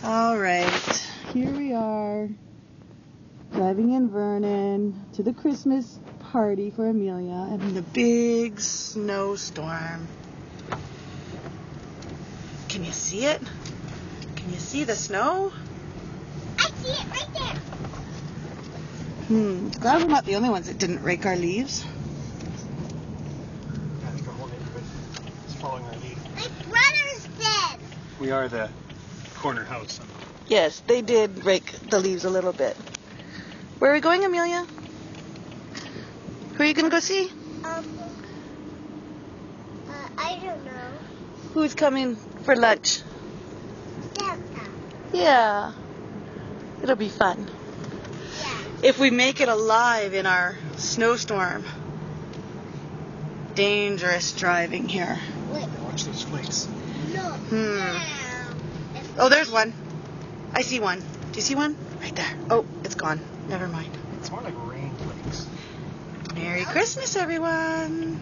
All right, here we are, driving in Vernon to the Christmas party for Amelia, and the big snowstorm. Can you see it? Can you see the snow? I see it right there. Glad we're not the only ones that didn't rake our leaves. I think our whole neighborhood is following our lead. My brother's dead. We are the corner house. Yes, they did rake the leaves a little bit. Where are we going, Amelia? Who are you going to go see? I don't know. Who's coming for lunch? Delta. Yeah. It'll be fun. Yeah. If we make it alive in our snowstorm. Dangerous driving here. Wait. Watch those flakes. No. Oh, there's one. I see one. Do you see one? Right there. Oh, it's gone. Never mind. It's more like rain flakes. Merry Christmas, everyone.